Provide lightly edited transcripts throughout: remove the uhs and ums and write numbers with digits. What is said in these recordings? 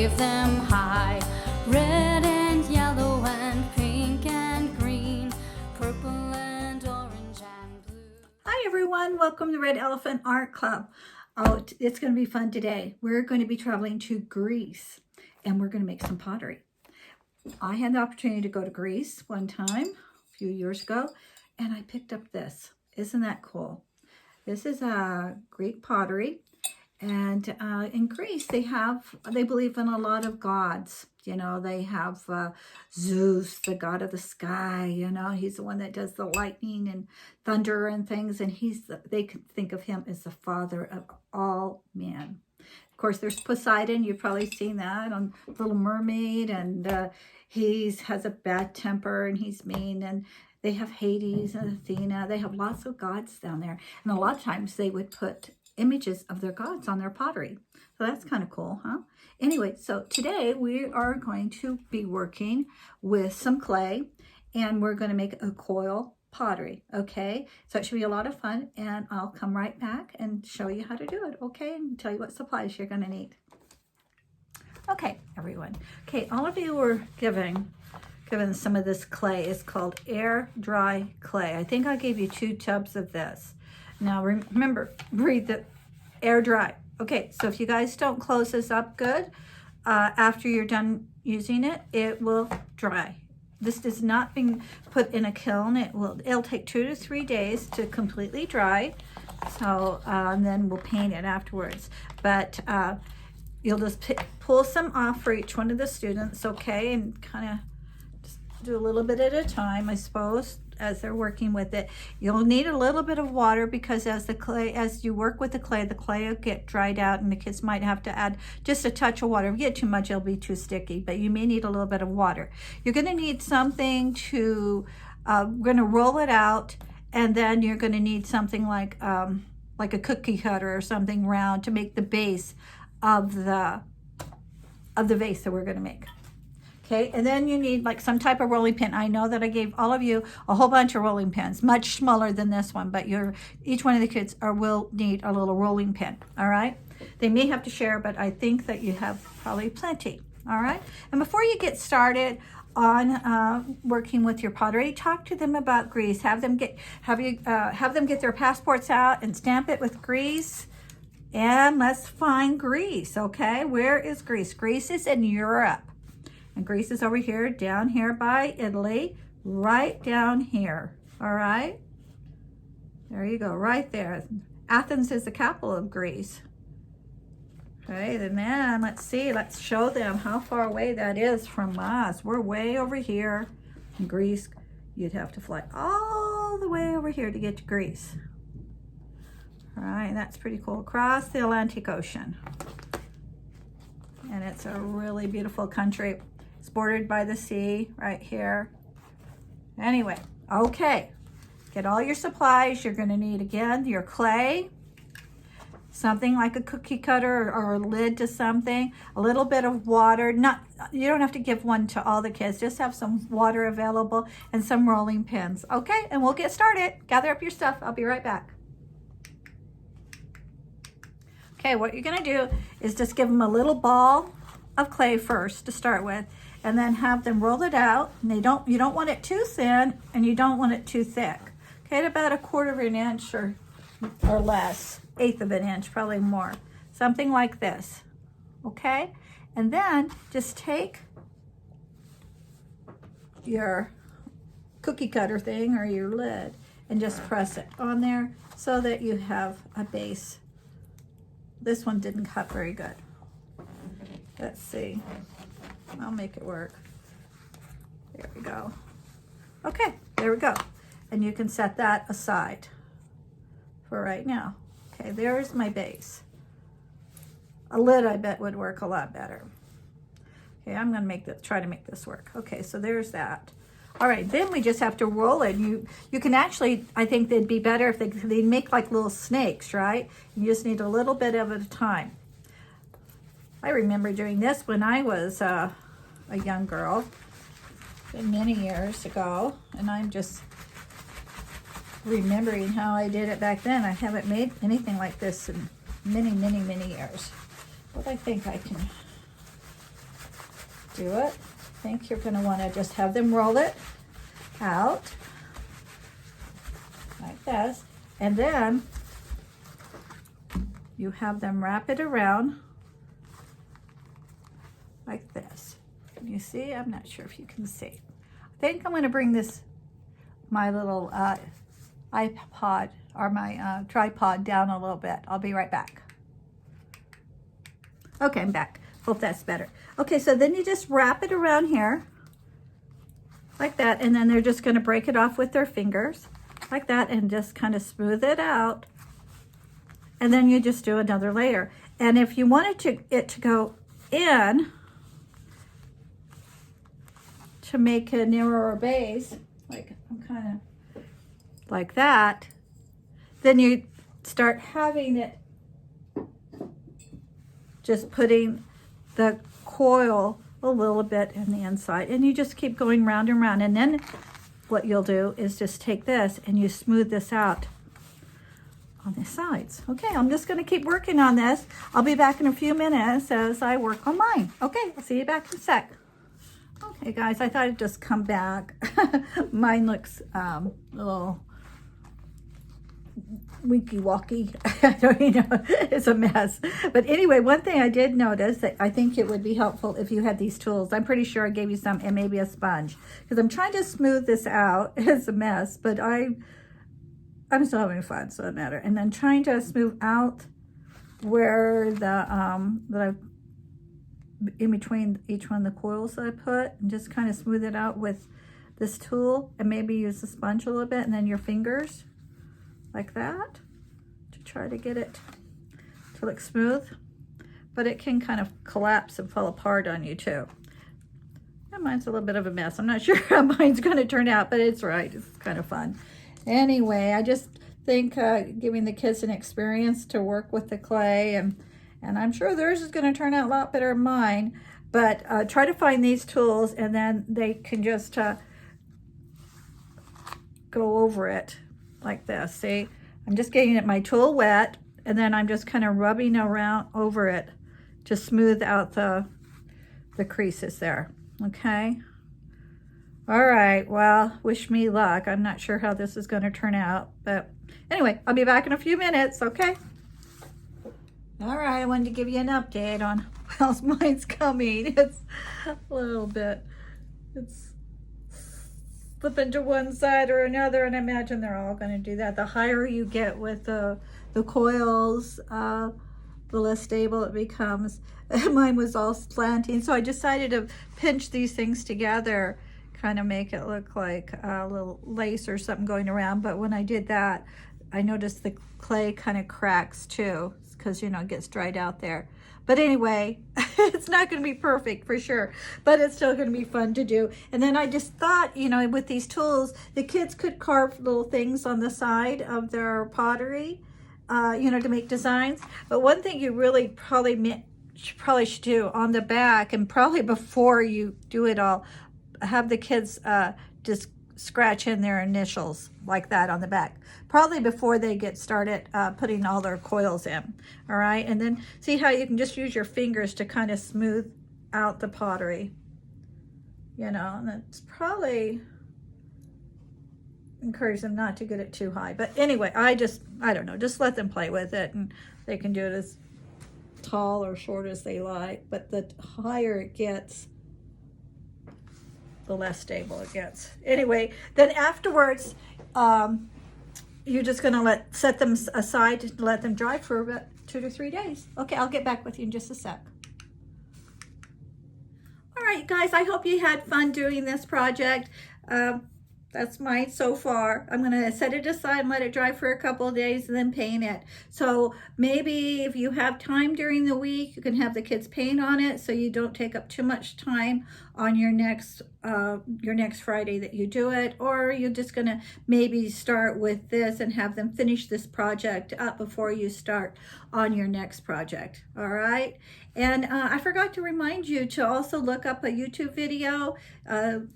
wave them high. Red and yellow and pink and green, purple and orange and blue. Hi everyone, welcome to Red Elephant Art Club. Oh, it's going to be fun today. We're going to be traveling to Greece and we're going to make some pottery. I had the opportunity to go to Greece one time a few years ago and I picked up this. Isn't that cool? This is Greek pottery, and in Greece they believe in a lot of gods. You know, they have Zeus, the god of the sky. You know, he's the one that does the lightning and thunder and things, and they can think of him as the father of all men. Of course, there's Poseidon. You've probably seen that on Little Mermaid, and he has a bad temper and he's mean. And they have Hades and Athena. They have lots of gods down there. And a lot of times they would put images of their gods on their pottery. So that's kind of cool, huh? Anyway, so today we are going to be working with some clay and we're going to make a coil pottery, okay? So it should be a lot of fun and I'll come right back and show you how to do it, okay? And tell you what supplies you're going to need. Okay, everyone. Okay, all of you were given some of this clay. It's called air dry clay. I think I gave you 2 tubs of this. Now remember, breathe the air dry. Okay, so if you guys don't close this up good, after you're done using it, it will dry. This is not being put in a kiln. It'll take 2 to 3 days to completely dry. So and then we'll paint it afterwards. But you'll just pull some off for each one of the students, okay, and kind of do a little bit at a time, I suppose, as they're working with it. You'll need a little bit of water because as you work with the clay will get dried out and the kids might have to add just a touch of water. If you get too much, it'll be too sticky, but you may need a little bit of water. You're going to need something to, we're going to roll it out, and then you're going to need something like a cookie cutter or something round to make the base of the vase that we're going to make. Okay, and then you need like some type of rolling pin. I know that I gave all of you a whole bunch of rolling pins, much smaller than this one, but each one of the kids will need a little rolling pin, all right? They may have to share, but I think that you have probably plenty, all right? And before you get started on working with your pottery, talk to them about Greece. Have them get their passports out and stamp it with Greece. And let's find Greece, okay? Where is Greece? Greece is in Europe. And Greece is over here, down here by Italy, right down here, all right? There you go, right there. Athens is the capital of Greece. Okay, then let's see, let's show them how far away that is from us. We're way over here in Greece. You'd have to fly all the way over here to get to Greece. All right, that's pretty cool, across the Atlantic Ocean. And it's a really beautiful country. It's bordered by the sea right here. Anyway, okay. Get all your supplies. You're going to need, again, your clay, something like a cookie cutter or a lid to something, a little bit of water. You don't have to give one to all the kids. Just have some water available and some rolling pins. Okay, and we'll get started. Gather up your stuff. I'll be right back. Okay, what you're going to do is just give them a little ball of clay first to start with, and then have them roll it out. And you don't want it too thin and you don't want it too thick. Okay, at about 1/4 of an inch or less, 1/8 of an inch, probably more. Something like this, okay? And then just take your cookie cutter thing or your lid and just press it on there so that you have a base. This one didn't cut very good. Let's see. I'll make it work. There we go. Okay, there we go. And you can set that aside for right now. Okay, there's my base. A lid, I bet, would work a lot better. Okay, I'm gonna try to make this work. Okay, so there's that. All right, then we just have to roll it. You can actually, I think they'd be better if they make like little snakes, right? You just need a little bit of it at a time. I remember doing this when I was a young girl, many years ago, and I'm just remembering how I did it back then. I haven't made anything like this in many, many, many years. But I think I can do it. I think you're going to want to just have them roll it out like this, and then you have them wrap it around like this. Can you see? I'm not sure if you can see. I think I'm going to bring this, my little iPod or my tripod down a little bit. I'll be right back. Okay, I'm back. Hope that's better. Okay, so then you just wrap it around here like that, and then they're just going to break it off with their fingers like that and just kind of smooth it out. And then you just do another layer. And if you wanted it to go in to make a narrower base, like I'm kind of like that, then you start having it, just putting the coil a little bit in the inside, and you just keep going round and round. And then what you'll do is just take this and you smooth this out on the sides. Okay, I'm just going to keep working on this. I'll be back in a few minutes as I work on mine. Okay, I'll see you back in a sec. Okay guys, I thought I'd just come back. Mine looks a little winky-walky. I don't even know, it's a mess. But anyway, one thing I did notice that I think it would be helpful if you had these tools. I'm pretty sure I gave you some, and maybe a sponge, because I'm trying to smooth this out. It's a mess, but I'm still having fun, so it doesn't matter. And then trying to smooth out where the that I've in between each one of the coils that I put, and just kind of smooth it out with this tool, and maybe use the sponge a little bit, and then your fingers like that to try to get it to look smooth. But it can kind of collapse and fall apart on you too. And mine's a little bit of a mess. I'm not sure how mine's going to turn out, but it's right. It's kind of fun. Anyway, I just think giving the kids an experience to work with the clay, and I'm sure theirs is going to turn out a lot better than mine, but try to find these tools, and then they can just go over it like this. See, I'm just getting my tool wet, and then I'm just kind of rubbing around over it to smooth out the creases there. Okay. All right, well, wish me luck. I'm not sure how this is going to turn out, but anyway, I'll be back in a few minutes, okay? All right, I wanted to give you an update on how mine's coming. It's a little bit, it's flipping to one side or another, and I imagine they're all going to do that. The higher you get with the coils, the less stable it becomes. Mine was all slanting, so I decided to pinch these things together, kind of make it look like a little lace or something going around. But when I did that, I noticed the clay kind of cracks too, because, you know, it gets dried out there. But anyway, it's not going to be perfect for sure, but it's still going to be fun to do. And then I just thought, you know, with these tools, the kids could carve little things on the side of their pottery, you know, to make designs. But one thing you really probably should do on the back, and probably before you do it all, have the kids just scratch in their initials like that on the back, probably before they get started putting all their coils in. All right, and then see how you can just use your fingers to kind of smooth out the pottery, you know. And it's probably encourage them not to get it too high, but anyway, I don't know, just let them play with it, and they can do it as tall or short as they like. But the higher it gets, the less stable it gets. Anyway, then afterwards, you're just gonna set them aside to let them dry for about 2 to 3 days. Okay, I'll get back with you in just a sec. All right, guys, I hope you had fun doing this project. That's mine so far. I'm gonna set it aside and let it dry for a couple of days and then paint it. So maybe if you have time during the week, you can have the kids paint on it so you don't take up too much time on your next Friday that you do it. Or you're just gonna maybe start with this and have them finish this project up before you start on your next project. All right. And I forgot to remind you to also look up a YouTube video.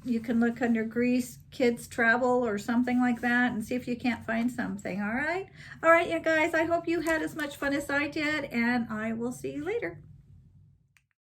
You can look under Greece Kids Travel or something like that and see if you can't find something. All right, you guys, I hope you had as much fun as I did, and I will see you later.